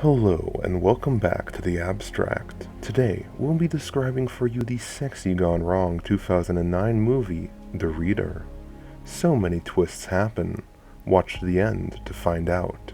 Hello and welcome back to The Abstract. Today, we'll be describing for you the sexy gone wrong 2009 movie, The Reader. So many twists happen. Watch to the end to find out.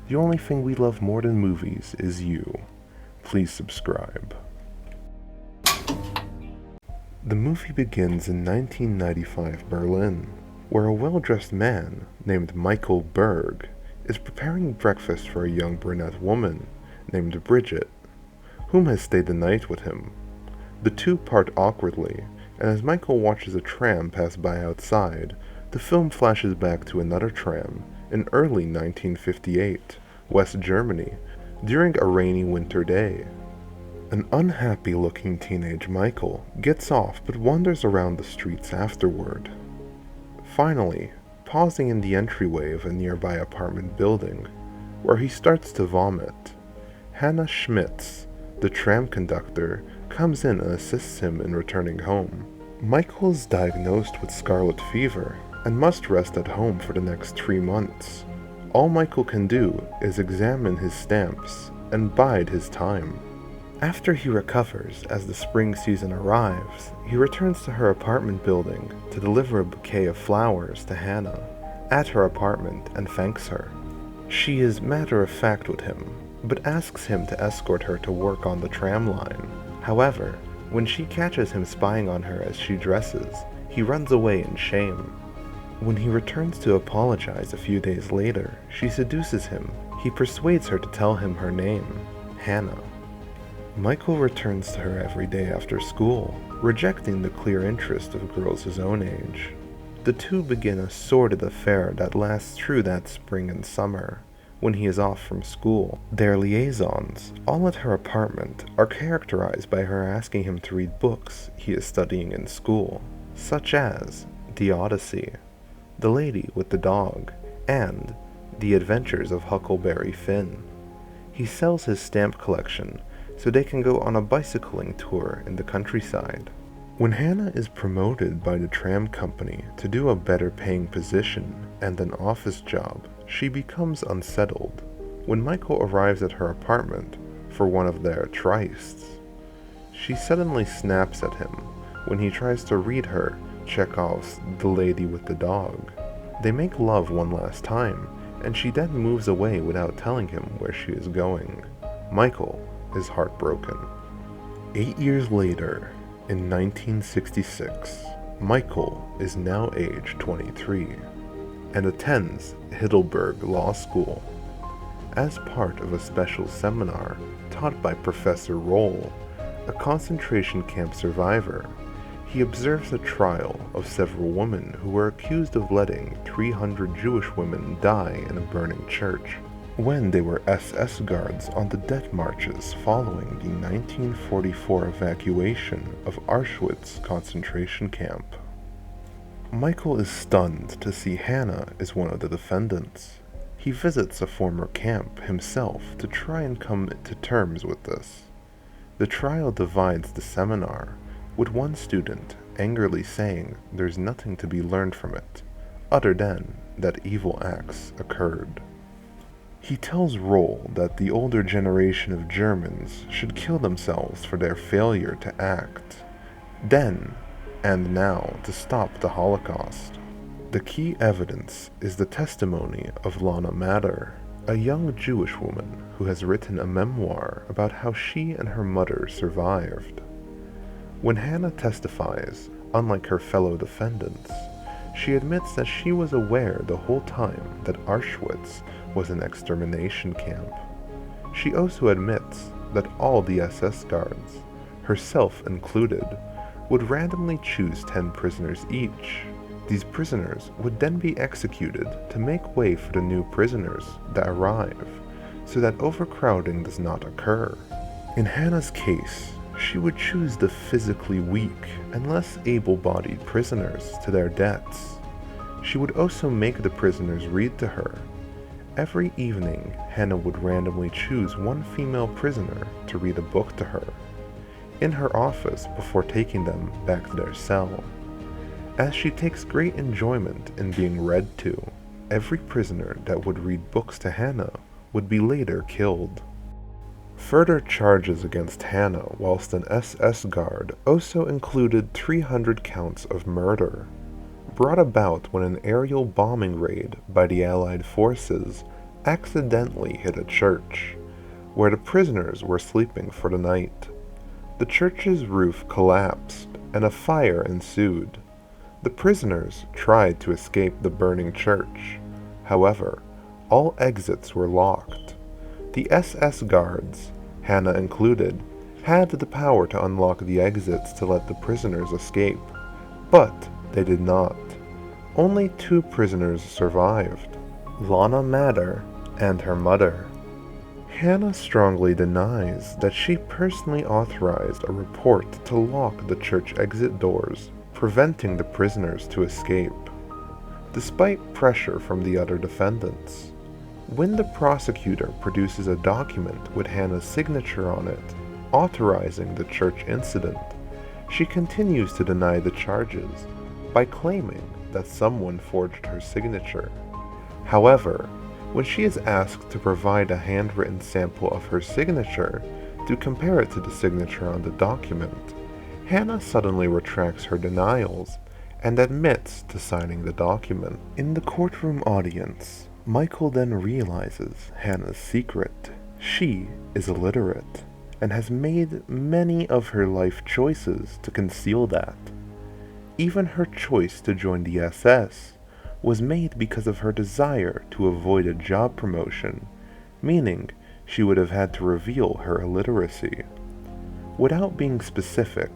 The only thing we love more than movies is you. Please subscribe. The movie begins in 1995 Berlin, where a well-dressed man named Michael Berg is preparing breakfast for a young brunette woman named Bridget, whom has stayed the night with him. The two part awkwardly, and as Michael watches a tram pass by outside, the film flashes back to another tram in early 1958, West Germany, during a rainy winter day. An unhappy-looking teenage Michael gets off but wanders around the streets afterward. Finally, pausing in the entryway of a nearby apartment building, where he starts to vomit, Hannah Schmitz, the tram conductor, comes in and assists him in returning home. Michael is diagnosed with scarlet fever and must rest at home for the next 3 months. All Michael can do is examine his stamps and bide his time. After he recovers as the spring season arrives, he returns to her apartment building to deliver a bouquet of flowers to Hannah at her apartment and thanks her. She is matter-of-fact with him, but asks him to escort her to work on the tram line. However, when she catches him spying on her as she dresses, he runs away in shame. When he returns to apologize a few days later, she seduces him. He persuades her to tell him her name, Hannah. Michael returns to her every day after school, rejecting the clear interest of girls his own age. The two begin a sordid affair that lasts through that spring and summer, when he is off from school. Their liaisons, all at her apartment, are characterized by her asking him to read books he is studying in school, such as The Odyssey, The Lady with the Dog, and The Adventures of Huckleberry Finn. He sells his stamp collection so they can go on a bicycling tour in the countryside. When Hannah is promoted by the tram company to do a better paying position and an office job, she becomes unsettled when Michael arrives at her apartment for one of their trysts. She suddenly snaps at him when he tries to read her Chekhov's The Lady with the Dog. They make love one last time, and she then moves away without telling him where she is going. Michael is heartbroken. 8 years later, in 1966, Michael is now age 23 and attends Heidelberg Law School. As part of a special seminar taught by Professor Roll, a concentration camp survivor, he observes a trial of several women who were accused of letting 300 Jewish women die in a burning church when they were SS guards on the death marches following the 1944 evacuation of Auschwitz concentration camp. Michael is stunned to see Hannah is one of the defendants. He visits a former camp himself to try and come to terms with this. The trial divides the seminar, with one student angrily saying there's nothing to be learned from it, other than that evil acts occurred. He tells Roll that the older generation of Germans should kill themselves for their failure to act, then and now, to stop the Holocaust. The key evidence is the testimony of Lana Matter, a young Jewish woman who has written a memoir about how she and her mother survived. When Hannah testifies, unlike her fellow defendants, she admits that she was aware the whole time that Auschwitz was an extermination camp. She also admits that all the SS guards, herself included, would randomly choose 10 prisoners each. These prisoners would then be executed to make way for the new prisoners that arrive, so that overcrowding does not occur. In Hannah's case, she would choose the physically weak and less able-bodied prisoners to their deaths. She would also make the prisoners read to her. Every evening, Hannah would randomly choose one female prisoner to read a book to her in her office before taking them back to their cell. As she takes great enjoyment in being read to, every prisoner that would read books to Hannah would be later killed. Further charges against Hannah whilst an SS guard also included 300 counts of murder, brought about when an aerial bombing raid by the Allied forces accidentally hit a church, where the prisoners were sleeping for the night. The church's roof collapsed and a fire ensued. The prisoners tried to escape the burning church. However, all exits were locked. The SS guards, Hannah included, had the power to unlock the exits to let the prisoners escape, but they did not. Only 2 prisoners survived, Lana Matter and her mother. Hannah strongly denies that she personally authorized a report to lock the church exit doors, preventing the prisoners to escape, despite pressure from the other defendants. When the prosecutor produces a document with Hannah's signature on it, authorizing the church incident, she continues to deny the charges by claiming that someone forged her signature. However, when she is asked to provide a handwritten sample of her signature to compare it to the signature on the document, Hannah suddenly retracts her denials and admits to signing the document. In the courtroom audience, Michael then realizes Hannah's secret. She is illiterate and has made many of her life choices to conceal that. Even her choice to join the SS was made because of her desire to avoid a job promotion, meaning she would have had to reveal her illiteracy. Without being specific,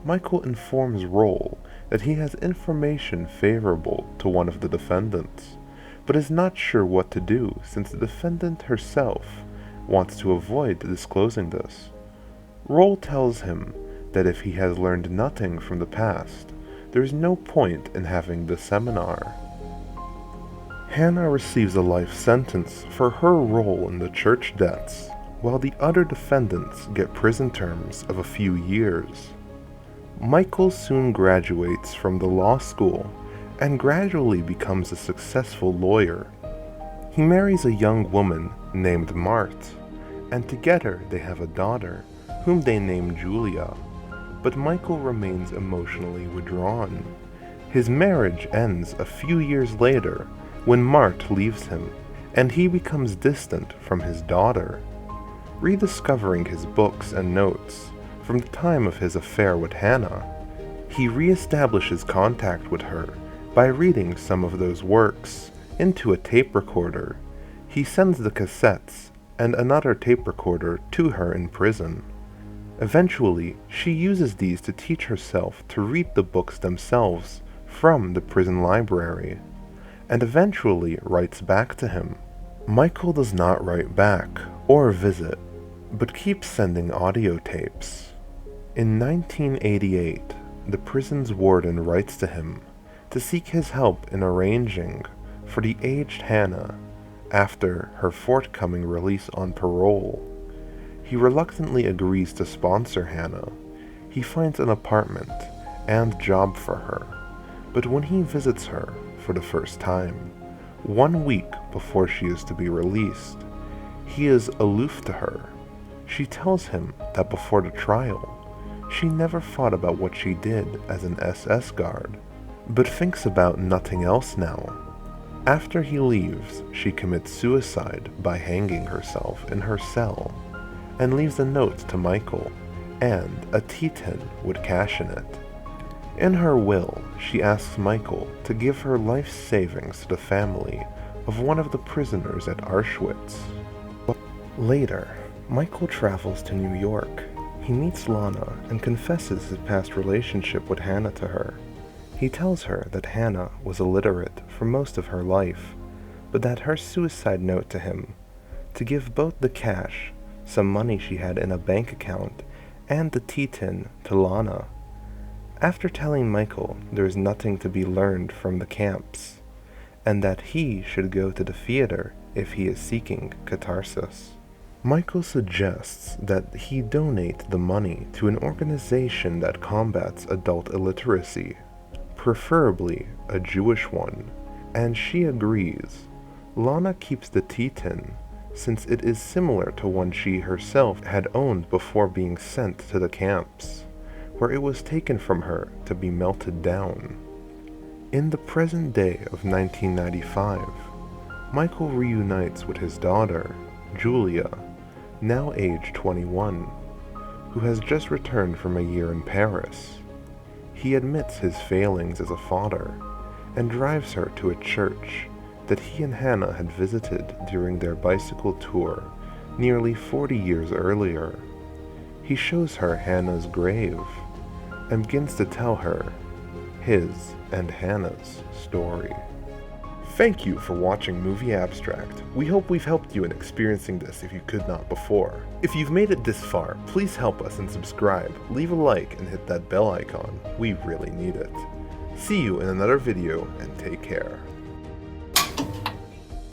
Michael informs Roll that he has information favorable to one of the defendants, but is not sure what to do since the defendant herself wants to avoid disclosing this. Roll tells him that if he has learned nothing from the past, there is no point in having the seminar. Hannah receives a life sentence for her role in the church deaths, while the other defendants get prison terms of a few years. Michael soon graduates from the law school and gradually becomes a successful lawyer. He marries a young woman named Mart, and together they have a daughter, whom they name Julia, but Michael remains emotionally withdrawn. His marriage ends a few years later when Mart leaves him, and he becomes distant from his daughter. Rediscovering his books and notes from the time of his affair with Hannah, he reestablishes contact with her by reading some of those works into a tape recorder. He sends the cassettes and another tape recorder to her in prison. Eventually, she uses these to teach herself to read the books themselves from the prison library, and eventually writes back to him. Michael does not write back or visit, but keeps sending audio tapes. In 1988, the prison's warden writes to him to seek his help in arranging for the aged Hannah after her forthcoming release on parole. He reluctantly agrees to sponsor Hannah. He finds an apartment and job for her, but when he visits her for the first time, 1 week before she is to be released, he is aloof to her. She tells him that before the trial, she never thought about what she did as an SS guard, but thinks about nothing else now. After he leaves, she commits suicide by hanging herself in her cell, and leaves a note to Michael and a tea tin with cash in it. In her will, she asks Michael to give her life savings to the family of one of the prisoners at Auschwitz. Later, Michael travels to New York. He meets Lana and confesses his past relationship with Hannah to her. He tells her that Hannah was illiterate for most of her life, but that her suicide note to him, to give both the cash, some money she had in a bank account, and the tea tin to Lana. After telling Michael there is nothing to be learned from the camps, and that he should go to the theater if he is seeking catharsis, Michael suggests that he donate the money to an organization that combats adult illiteracy, preferably a Jewish one, and she agrees. Lana keeps the tea tin, since it is similar to one she herself had owned before being sent to the camps, where it was taken from her to be melted down. In the present day of 1995, Michael reunites with his daughter, Julia, now age 21, who has just returned from a year in Paris. He admits his failings as a father and drives her to a church that he and Hannah had visited during their bicycle tour nearly 40 years earlier. He shows her Hannah's grave and begins to tell her his and Hannah's story. Thank you for watching Movie Abstract. We hope we've helped you in experiencing this if you could not before. If you've made it this far, please help us and subscribe, leave a like, and hit that bell icon. We really need it. See you in another video, and take care.